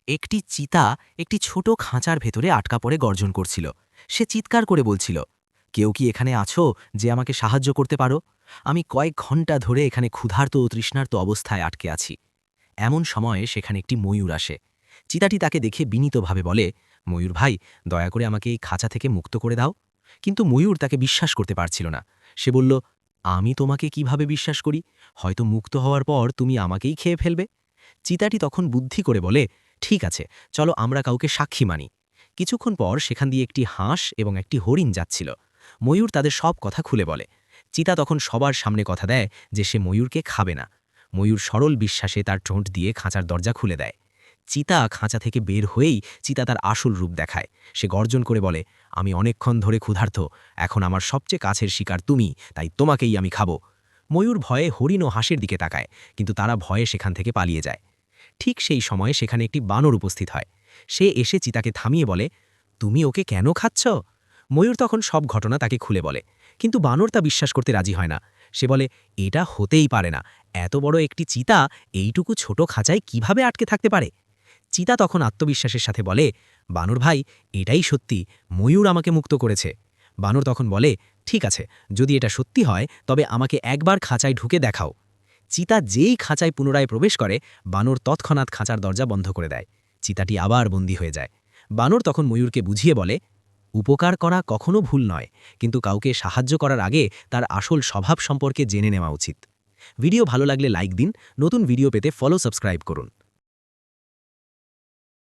একটি চিতা একটি ছোট খাঁচার ভেতরে আটকা পড়ে গর্জন করছিল। সে চিৎকার করে বলছিল, কেউ কি এখানে আছো যে আমাকে সাহায্য করতে পারো? আমি কয়েক ঘন্টা ধরে এখানে ক্ষুধার্ত ও তৃষ্ণার্ত অবস্থায় আটকে আছি। এমন সময়ে সেখানে একটি ময়ূর আসে। চিতাটি তাকে দেখে বিনীতভাবে বলে, ময়ূর ভাই, দয়া করে আমাকে এই খাঁচা থেকে মুক্ত করে দাও। কিন্তু ময়ূর তাকে বিশ্বাস করতে পারছিল না। সে বলল, আমি তোমাকে কিভাবে বিশ্বাস করি? হয়তো মুক্ত হওয়ার পর তুমি আমাকেই খেয়ে ফেলবে। চিতাটি তখন বুদ্ধি করে বলে, ঠিক আছে, চলো আমরা কাউকে সাক্ষী মানি। কিছুক্ষণ পর সেখান দিয়ে একটি হাঁস এবং একটি হরিণ যাচ্ছিল। ময়ূর তাদের সব কথা খুলে বলে। চিতা তখন সবার সামনে কথা দেয় যে সে ময়ূরকে খাবে না। ময়ূর সরল বিশ্বাসে তার ঠোঁট দিয়ে খাঁচার দরজা খুলে দেয়। চিতা খাঁচা থেকে বের হয়েই চিতা তার আসল রূপ দেখায়। সে গর্জন করে বলে, আমি অনেকক্ষণ ধরে ক্ষুধার্ত, এখন আমার সবচেয়ে কাছের শিকার তুমি, তাই তোমাকেই আমি খাবো। ময়ূর ভয়ে হরিণ ও হাঁসের দিকে তাকায়, কিন্তু তারা ভয়ে সেখান থেকে পালিয়ে যায়। ঠিক সেই সময়ে সেখানে একটি বানর উপস্থিত হয়। সে এসে চিতাকে থামিয়ে বলে, তুমি ওকে কেন খাচ্ছ? ময়ূর তখন সব ঘটনা তাকে খুলে বলে, কিন্তু বানর তা বিশ্বাস করতে রাজি হয় না। সে বলে, এটা হতেই পারে না, এত বড় একটি চিতা এইটুকু ছোট খাঁচায় কিভাবে আটকে থাকতে পারে? চিতা তখন আত্মবিশ্বাসের সাথে বলে, বানর ভাই, এটাই সত্যি, ময়ূর আমাকে মুক্ত করেছে। বানর তখন বলে, ঠিক আছে, যদি এটা সত্যি হয় তবে আমাকে একবার খাঁচায় ঢুকে দেখাও। চিতা যেই খাঁচায় পুনরায় প্রবেশ করে, বানর তৎক্ষণাৎ খাঁচার দরজা বন্ধ করে দেয়। চিতাটি আবার বন্দী হয়ে যায়। বানর তখন ময়ূরকে বুঝিয়ে বলে, উপকার করা কখনো ভুল নয়, কিন্তু কাউকে সাহায্য করার আগে তার আসল স্বভাব সম্পর্কে জেনে নেওয়া উচিত। ভিডিও ভালো লাগলে লাইক দিন, নতুন ভিডিও পেতে সাবস্ক্রাইব করুন।